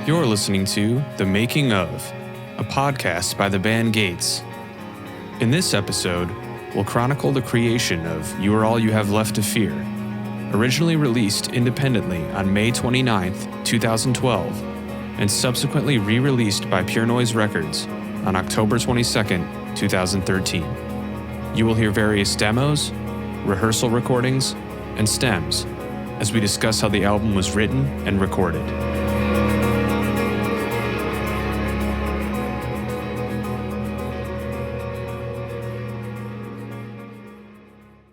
You're listening to The Making of, a podcast by the band Gates. In this episode, we'll chronicle the creation of You Are All You Have Left to Fear, originally released independently on May 29th, 2012, and subsequently re-released by Pure Noise Records on October 22nd, 2013. You will hear various demos, rehearsal recordings, and stems as we discuss how the album was written and recorded.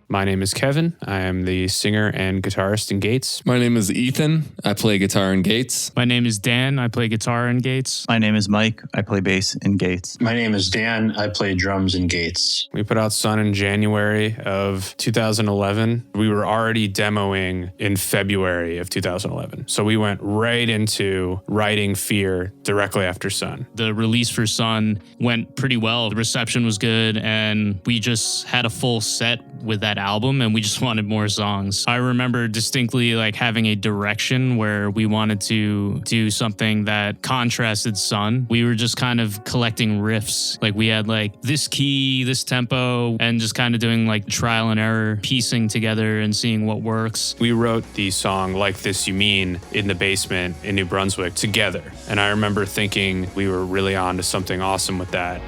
My name is Kevin. I am the singer and guitarist in Gates. My name is Ethan. I play guitar in Gates. My name is Dan. I play guitar in Gates. My name is Mike. I play bass in Gates. My name is Dan. I play drums in Gates. We put out Sun in January of 2011. We were already demoing in February of 2011. So we went right into writing Fear directly after Sun. The release for Sun went pretty well. The reception was good, and we just had a full set with that album, and we just wanted more songs. I remember distinctly having a direction where we wanted to do something that contrasted Sun. We were just kind of collecting riffs. We had this key, this tempo, and just kind of doing trial and error, piecing together and seeing what works. We wrote the song Like This You Mean in the basement in New Brunswick together. And I remember thinking we were really on to something awesome with that.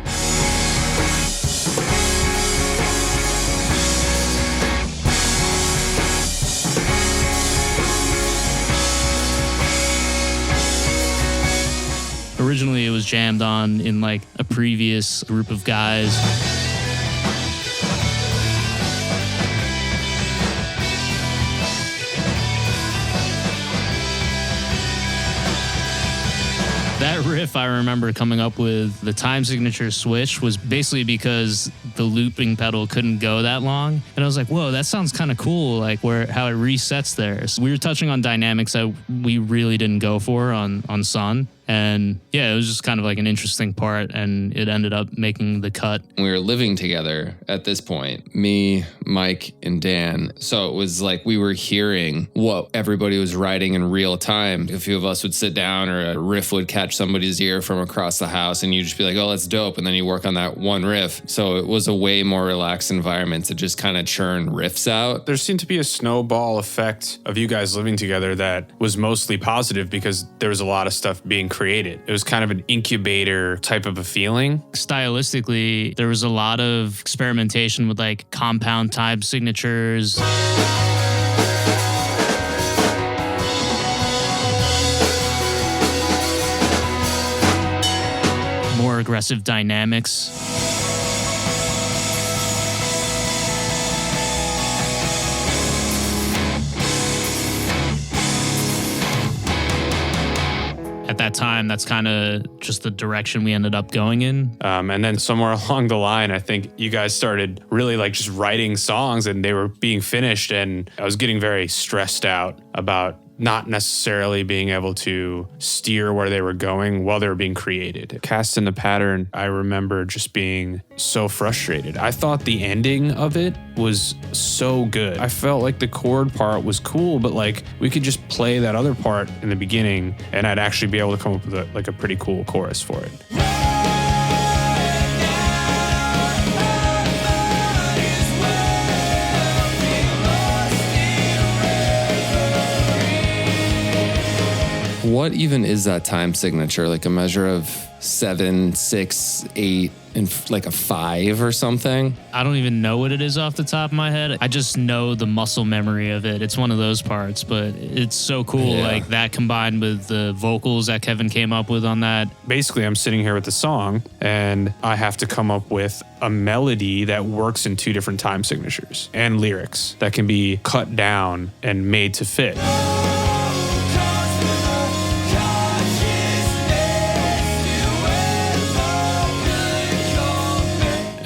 Originally, it was jammed on in a previous group of guys. That riff I remember coming up with, the time signature switch, was basically because the looping pedal couldn't go that long. And I was like, whoa, that sounds kind of cool, how it resets there. So we were touching on dynamics that we really didn't go for on Sun. And yeah, it was just kind of an interesting part, and it ended up making the cut. We were living together at this point, me, Mike, and Dan. So it was we were hearing what everybody was writing in real time. A few of us would sit down, or a riff would catch somebody's ear from across the house, and you'd just be like, oh, that's dope. And then you work on that one riff. So it was a way more relaxed environment to just kind of churn riffs out. There seemed to be a snowball effect of you guys living together that was mostly positive because there was a lot of stuff being created. It was kind of an incubator type of a feeling. Stylistically, there was a lot of experimentation with compound time signatures. More aggressive dynamics. At that time, that's kind of just the direction we ended up going in. And then somewhere along the line, I think you guys started really just writing songs, and they were being finished, and I was getting very stressed out about not necessarily being able to steer where they were going while they were being created. Cast in the Pattern, I remember just being so frustrated. I thought the ending of it was so good. I felt like the chord part was cool, but we could just play that other part in the beginning, and I'd actually be able to come up with a pretty cool chorus for it. What even is that time signature? A measure of 7, 6, 8, and a 5 or something? I don't even know what it is off the top of my head. I just know the muscle memory of it. It's one of those parts, but it's so cool. Yeah. That combined with the vocals that Kevin came up with on that. Basically, I'm sitting here with the song, and I have to come up with a melody that works in two different time signatures and lyrics that can be cut down and made to fit.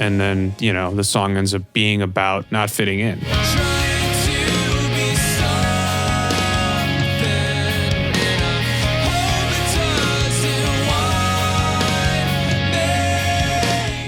And then, the song ends up being about not fitting in.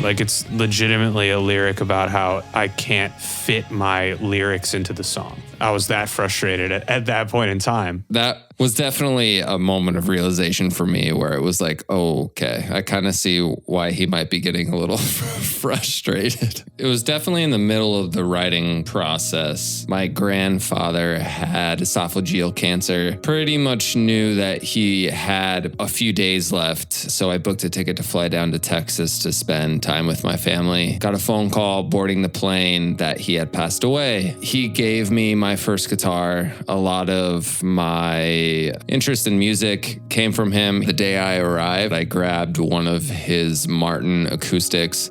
It's legitimately a lyric about how I can't fit my lyrics into the song. I was that frustrated at that point in time. That was definitely a moment of realization for me where it was like, oh, okay, I kind of see why he might be getting a little frustrated. It was definitely in the middle of the writing process. My grandfather had esophageal cancer. Pretty much knew that he had a few days left. So I booked a ticket to fly down to Texas to spend time with my family. Got a phone call boarding the plane that he had passed away. He gave me my first guitar. A lot of my interest in music came from him. The day I arrived, I grabbed one of his Martin acoustics.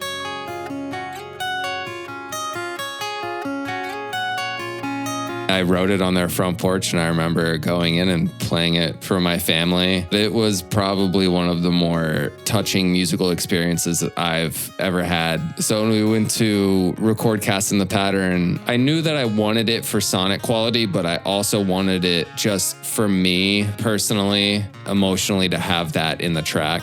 I wrote it on their front porch, and I remember going in and playing it for my family. It was probably one of the more touching musical experiences that I've ever had. So when we went to record Cast in the Pattern, I knew that I wanted it for sonic quality, but I also wanted it just for me personally, emotionally, to have that in the track.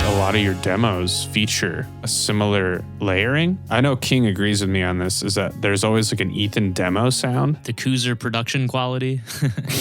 A lot of your demos feature a similar layering. I know King agrees with me on this, is that there's always like an Ethan demo sound. The Koozer production quality.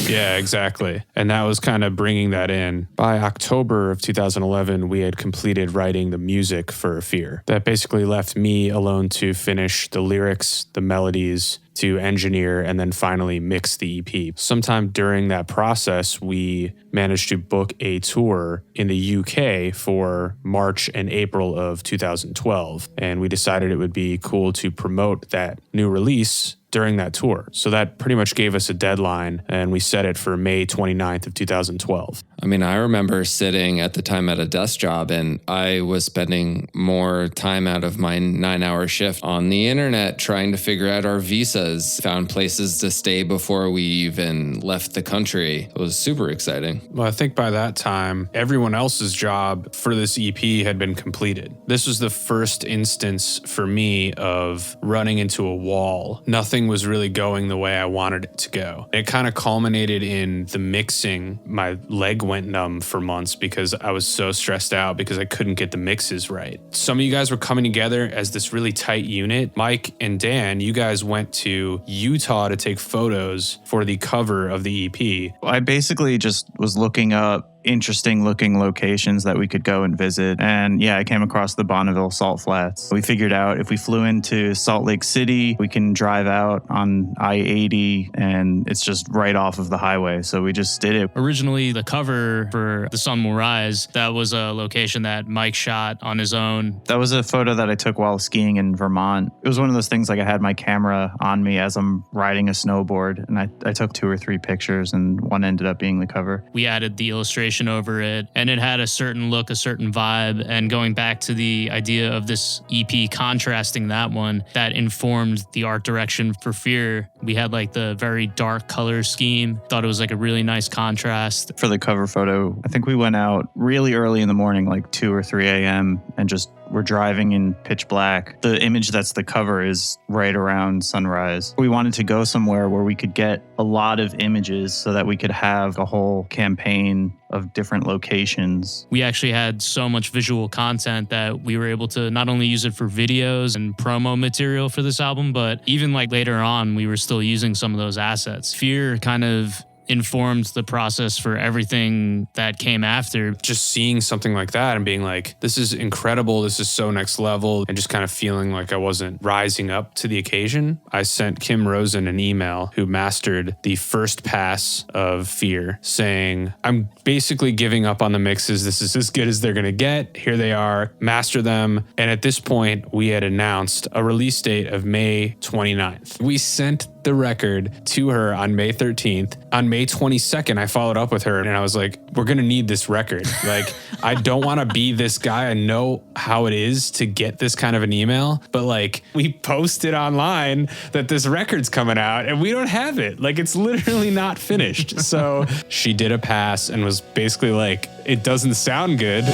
Yeah, exactly. And that was kind of bringing that in. By October of 2011, we had completed writing the music for Fear. That basically left me alone to finish the lyrics, the melodies, to engineer, and then finally mix the EP. Sometime during that process, we managed to book a tour in the UK for March and April of 2012. And we decided it would be cool to promote that new release during that tour. So that pretty much gave us a deadline, and we set it for May 29th of 2012. I mean, I remember sitting at the time at a desk job, and I was spending more time out of my 9-hour shift on the internet trying to figure out our visas, found places to stay before we even left the country. It was super exciting. Well, I think by that time, everyone else's job for this EP had been completed. This was the first instance for me of running into a wall. Nothing was really going the way I wanted it to go. It kind of culminated in the mixing. My leg went numb for months because I was so stressed out because I couldn't get the mixes right. Some of you guys were coming together as this really tight unit. Mike and Dan, you guys went to Utah to take photos for the cover of the EP. I basically just was looking up interesting looking locations that we could go and visit. And yeah, I came across the Bonneville Salt Flats. We figured out if we flew into Salt Lake City, we can drive out on I-80 and it's just right off of the highway. So we just did it. Originally, the cover for The Sun Will Rise, that was a location that Mike shot on his own. That was a photo that I took while skiing in Vermont. It was one of those things like I had my camera on me as I'm riding a snowboard, and I took 2 or 3 pictures, and one ended up being the cover. We added the illustration over it, and it had a certain look, a certain vibe. And going back to the idea of this EP contrasting that one, that informed the art direction for Fear. We had like the very dark color scheme. Thought it was like a really nice contrast. For the cover photo, I think we went out really early in the morning, like 2 or 3 a.m., and just we're driving in pitch black. The image that's the cover is right around sunrise. We wanted to go somewhere where we could get a lot of images so that we could have a whole campaign of different locations. We actually had so much visual content that we were able to not only use it for videos and promo material for this album, but even like later on, we were still using some of those assets. Fear kind of informed the process for everything that came after. Just seeing something like that and being like, this is incredible, this is so next level, and just kind of feeling like I wasn't rising up to the occasion. I sent Kim Rosen an email, who mastered the first pass of Fear, saying, I'm basically giving up on the mixes. This is as good as they're gonna get. Here they are, master them. And at this point, we had announced a release date of May 29th. We sent the record to her on May 13th. On May 22nd, I followed up with her and I was like, we're going to need this record. Like, I don't want to be this guy. I know how it is to get this kind of an email, but like, we posted online that this record's coming out and we don't have it. Like, it's literally not finished. So she did a pass and was basically like, it doesn't sound good.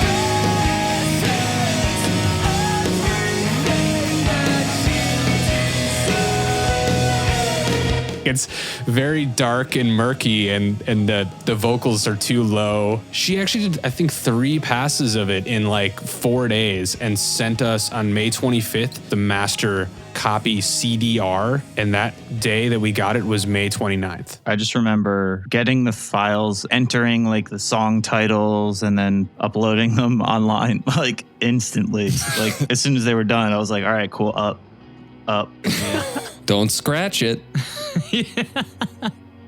it's very dark and murky, and the vocals are too low. She actually did, I think, 3 passes of it in like 4 days and sent us on May 25th the master copy CDR, and that day that we got it was May 29th. I just remember getting the files, entering like the song titles, and then uploading them online like instantly. Like as soon as they were done, I was like, all right, cool, up. Don't scratch it.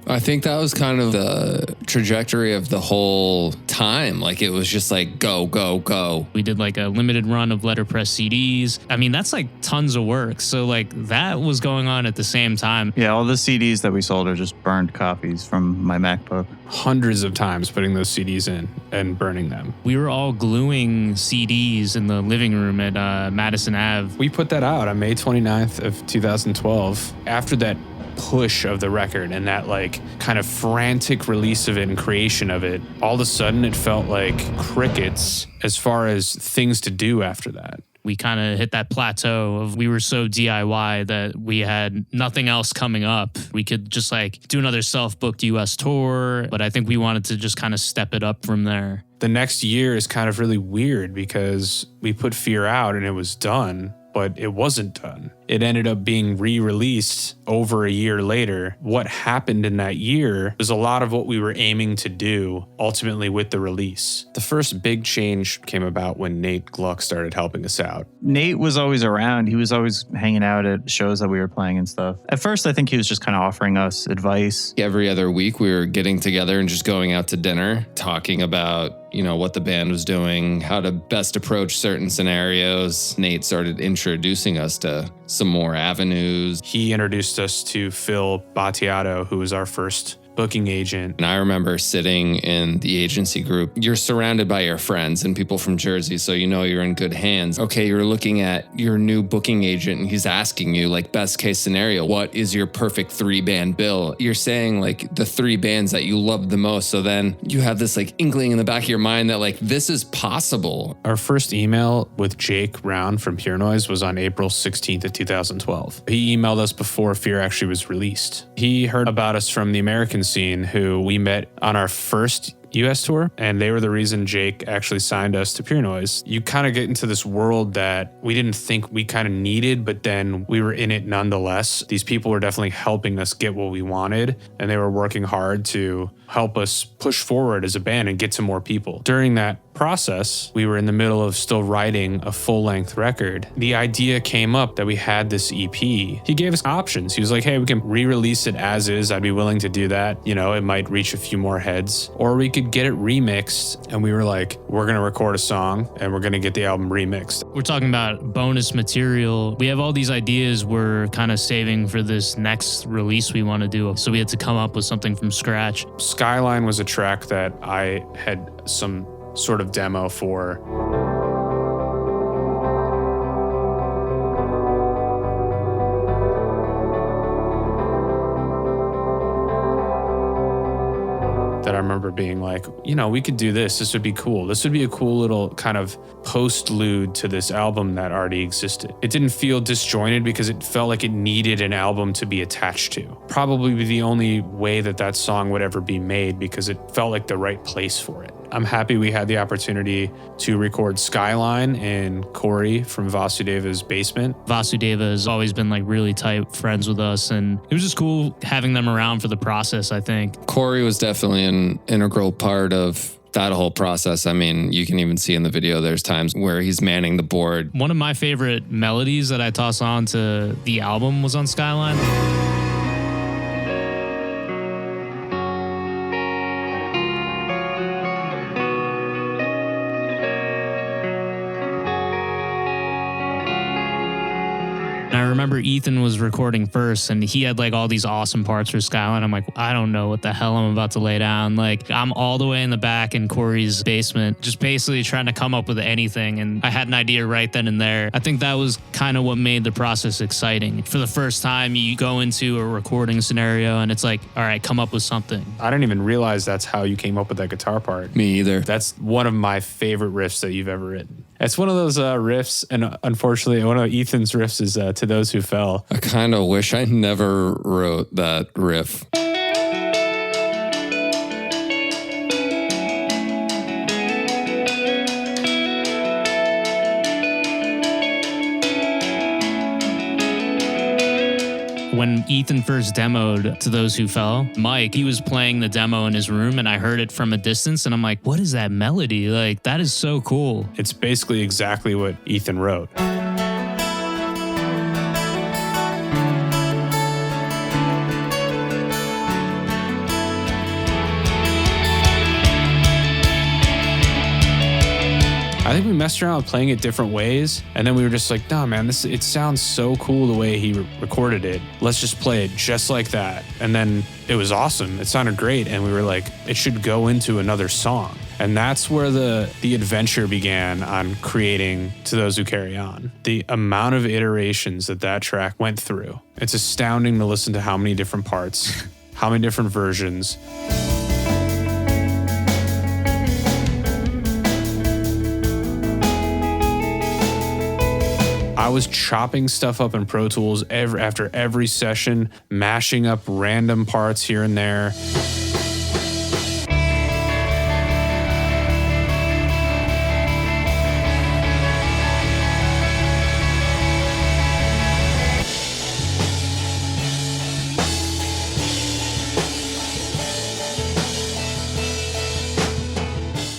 I think that was kind of the trajectory of the whole time. Like it was just like go, go, go. We did like a limited run of letterpress CDs. I mean, that's like tons of work. So like that was going on at the same time. Yeah, all the CDs that we sold are just burned copies from my MacBook. Hundreds of times putting those CDs in and burning them. We were all gluing CDs in the living room at Madison Ave. We put that out on May 29th of 2012. After that push of the record and that like kind of frantic release of it and creation of it, all of a sudden it felt like crickets as far as things to do after that. We kind of hit that plateau of we were so DIY that we had nothing else coming up. We could just like do another self-booked US tour, but I think we wanted to just kind of step it up from there. The next year is kind of really weird because we put Fear out and it was done, but it wasn't done. It ended up being re-released over a year later. What happened in that year was a lot of what we were aiming to do ultimately with the release. The first big change came about when Nate Gluck started helping us out. Nate was always around. He was always hanging out at shows that we were playing and stuff. At first, I think he was just kind of offering us advice. Every other week we were getting together and just going out to dinner, talking about, you know, what the band was doing, how to best approach certain scenarios. Nate started introducing us to some more avenues. He introduced us to Phil Battiato, who was our first booking agent. And I remember sitting in the agency group. You're surrounded by your friends and people from Jersey, so you know you're in good hands. Okay, you're looking at your new booking agent and he's asking you, like, best case scenario, what is your perfect 3-band bill? You're saying like the 3 bands that you love the most. So then you have this like inkling in the back of your mind that like this is possible. Our first email with Jake Round from Pure Noise was on April 16th of 2012. He emailed us before Fear actually was released. He heard about us from the American scene, who we met on our first US tour, and they were the reason Jake actually signed us to Pure Noise. You kind of get into this world that we didn't think we kind of needed, but then we were in it nonetheless. These people were definitely helping us get what we wanted, and they were working hard to help us push forward as a band and get to more people. During that process, we were in the middle of still writing a full-length record. The idea came up that we had this EP. He gave us options. He was like, hey, we can re-release it as is. I'd be willing to do that. You know, it might reach a few more heads. Or we could get it remixed. And we were like, we're going to record a song and we're going to get the album remixed. We're talking about bonus material. We have all these ideas we're kind of saving for this next release we want to do. So we had to come up with something from scratch. Skyline was a track that I had some sort of demo for. That I remember being like, you know, we could do this. This would be cool. This would be a cool little kind of postlude to this album that already existed. It didn't feel disjointed because it felt like it needed an album to be attached to. Probably the only way that that song would ever be made because it felt like the right place for it. I'm happy we had the opportunity to record Skyline in Corey from Vasudeva's basement. Vasudeva has always been like really tight friends with us, and it was just cool having them around for the process, I think. Corey was definitely an integral part of that whole process. I mean, you can even see in the video, there's times where he's manning the board. One of my favorite melodies that I toss on to the album was on Skyline. I remember Ethan was recording first and he had like all these awesome parts for Skyline. I'm like, I don't know what the hell I'm about to lay down. Like I'm all the way in the back in Corey's basement, just basically trying to come up with anything. And I had an idea right then and there. I think that was kind of what made the process exciting. For the first time, you go into a recording scenario and it's like, all right, come up with something. I didn't even realize that's how you came up with that guitar part. Me either. That's one of my favorite riffs that you've ever written. It's one of those riffs, and unfortunately, one of Ethan's riffs is To Those Who Fell. I kind of wish I never wrote that riff. When Ethan first demoed To Those Who Fell, Mike, he was playing the demo in his room and I heard it from a distance and I'm like, what is that melody? Like, that is so cool. It's basically exactly what Ethan wrote. I think we messed around with playing it different ways, and then we were just like, nah, man, it sounds so cool the way he recorded it. Let's just play it just like that. And then it was awesome. It sounded great, and we were like, it should go into another song. And that's where the adventure began on creating To Those Who Carry On. The amount of iterations that track went through. It's astounding to listen to how many different parts, how many different versions. I was chopping stuff up in Pro Tools after every session, mashing up random parts here and there.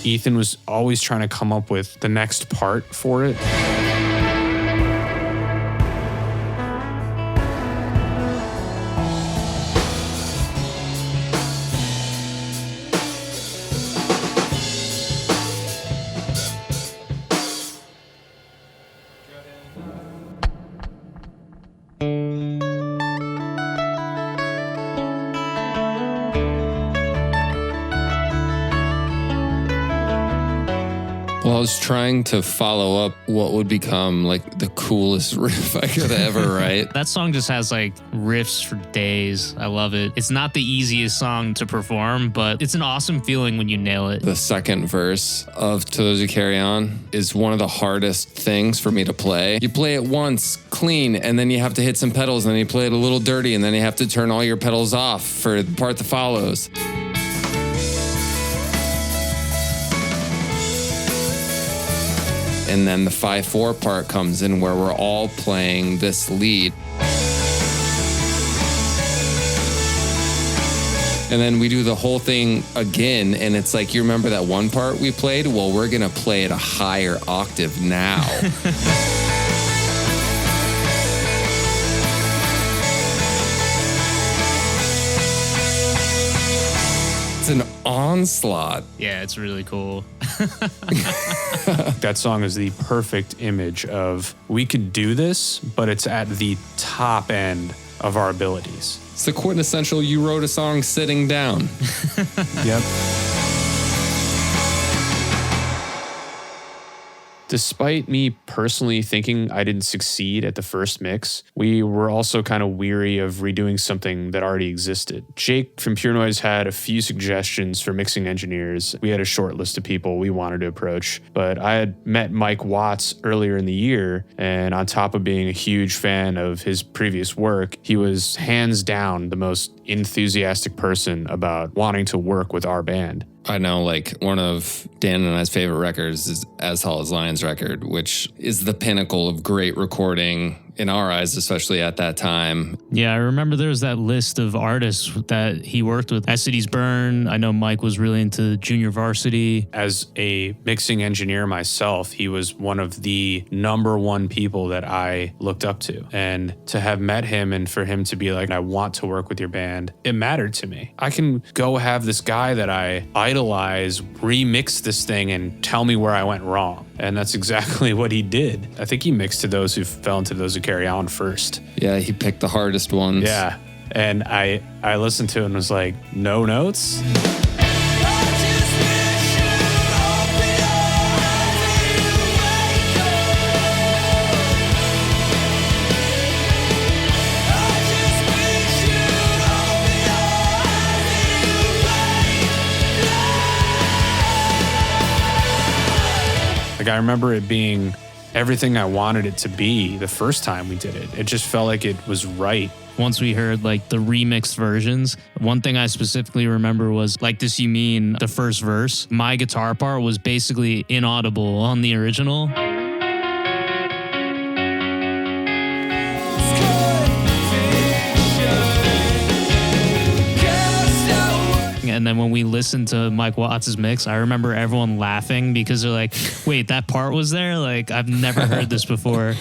Ethan was always trying to come up with the next part for it. Well, I was trying to follow up what would become like the coolest riff I could ever write. That song just has like riffs for days. I love it. It's not the easiest song to perform, but it's an awesome feeling when you nail it. The second verse of To Those Who Carry On is one of the hardest things for me to play. You play it once clean, and then you have to hit some pedals, and then you play it a little dirty, and then you have to turn all your pedals off for the part that follows. And then the 5/4 part comes in where we're all playing this lead. And then we do the whole thing again, and it's like, you remember that one part we played? Well, we're gonna play it a higher octave now. It's an onslaught. Yeah, it's really cool. That song is the perfect image of, we could do this, but it's at the top end of our abilities. It's the quintessential, you wrote a song sitting down. Yep. Despite me personally thinking I didn't succeed at the first mix, we were also kind of weary of redoing something that already existed. Jake from Pure Noise had a few suggestions for mixing engineers. We had a short list of people we wanted to approach, but I had met Mike Watts earlier in the year, and on top of being a huge fan of his previous work, he was hands down the most enthusiastic person about wanting to work with our band. I know, like, one of Dan and I's favorite records is As Tall as Lions record, which is the pinnacle of great recording in our eyes, especially at that time. Yeah, I remember there was that list of artists that he worked with. As Cities Burn, I know Mike was really into Junior Varsity. As a mixing engineer myself, he was one of the number one people that I looked up to. And to have met him and for him to be like, I want to work with your band, it mattered to me. I can go have this guy that I idolize remix this thing and tell me where I went wrong. And that's exactly what he did. I think he mixed To Those Who Fell and To Those Who Carry On first. Yeah, he picked the hardest ones. Yeah. And I listened to it and was like, no notes? Like, I remember it being everything I wanted it to be the first time we did it. It just felt like it was right. Once we heard like the remixed versions, one thing I specifically remember was Like This You Mean, the first verse. My guitar part was basically inaudible on the original. And then when we listened to Mike Watts' mix, I remember everyone laughing because they're like, wait, that part was there? Like, I've never heard this before.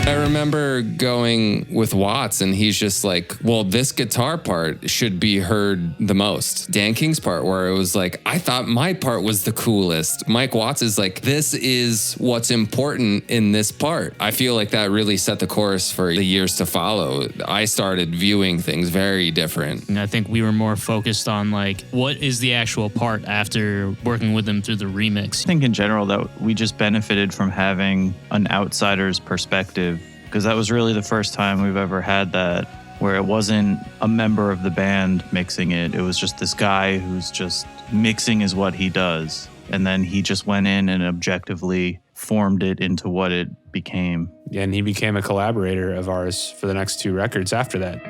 I remember going with Watts and he's just like, well, this guitar part should be heard the most. Dan King's part, where it was like, I thought my part was the coolest. Mike Watts is like, this is what's important in this part. I feel like that really set the course for the years to follow. I started viewing things very different. And I think we were more focused on like, what is the actual part after working with them through the remix. I think in general that we just benefited from having an outsider's perspective, because that was really the first time we've ever had that, where it wasn't a member of the band mixing it. It was just this guy who's just mixing is what he does. And then he just went in and objectively formed it into what it became. And he became a collaborator of ours for the next 2 records after that.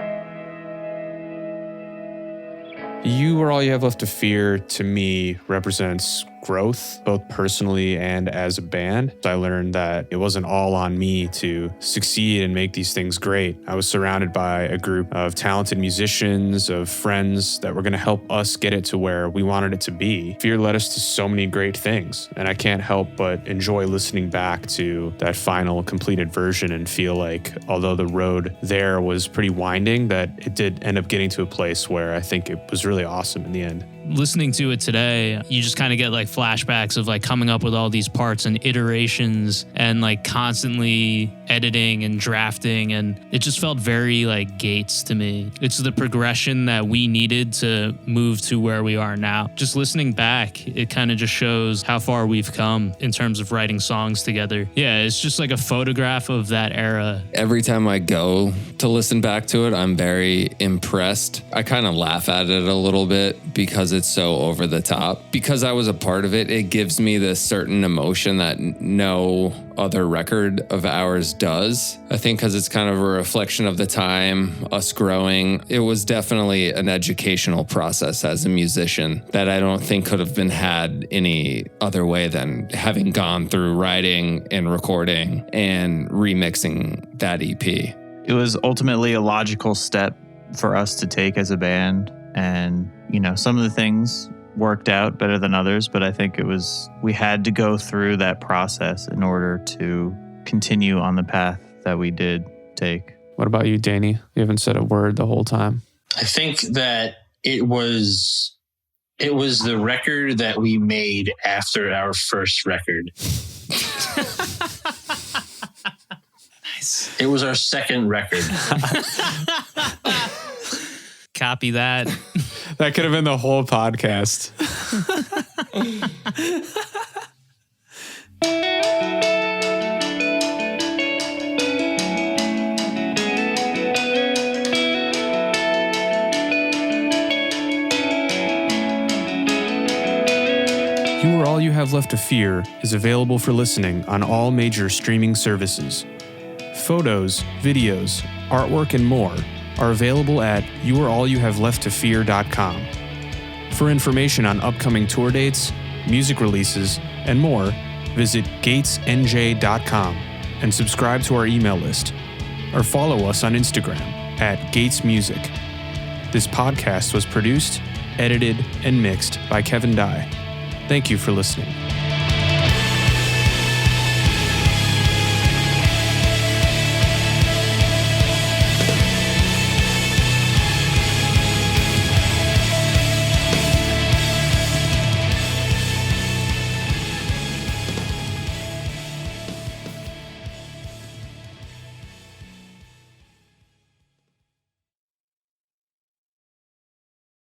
You Are All You Have Left to Fear, to me, represents growth, both personally and as a band. I learned that it wasn't all on me to succeed and make these things great. I was surrounded by a group of talented musicians, of friends that were going to help us get it to where we wanted it to be. Fear led us to so many great things, and I can't help but enjoy listening back to that final completed version and feel like, although the road there was pretty winding, that it did end up getting to a place where I think it was really awesome in the end. Listening to it today, you just kind of get like flashbacks of like coming up with all these parts and iterations and like constantly editing and drafting, and it just felt very like Gates to me. It's the progression that we needed to move to where we are now. Just listening back, it kind of just shows how far we've come in terms of writing songs together. Yeah, it's just like a photograph of that era. Every time I go to listen back to it, I'm very impressed. I kind of laugh at it a little bit because it's so over the top. Because I was a part of it, it gives me this certain emotion that no other record of ours does. I think because it's kind of a reflection of the time, us growing. It was definitely an educational process as a musician that I don't think could have been had any other way than having gone through writing and recording and remixing that EP. It was ultimately a logical step for us to take as a band. And, you know, some of the things worked out better than others, but I think we had to go through that process in order to continue on the path that we did take. What about you, Danny? You haven't said a word the whole time. I think that it was the record that we made after our first record. Nice. It was our second record. Copy that. That could have been the whole podcast. You Are All You Have Left to Fear is available for listening on all major streaming services. Photos, videos, artwork, and more are available at youareallyouhavelefttoFear.com. For information on upcoming tour dates, music releases, and more, visit gatesnj.com and subscribe to our email list, or follow us on Instagram at gatesmusic. This podcast was produced, edited, and mixed by Kevin Dye. Thank you for listening.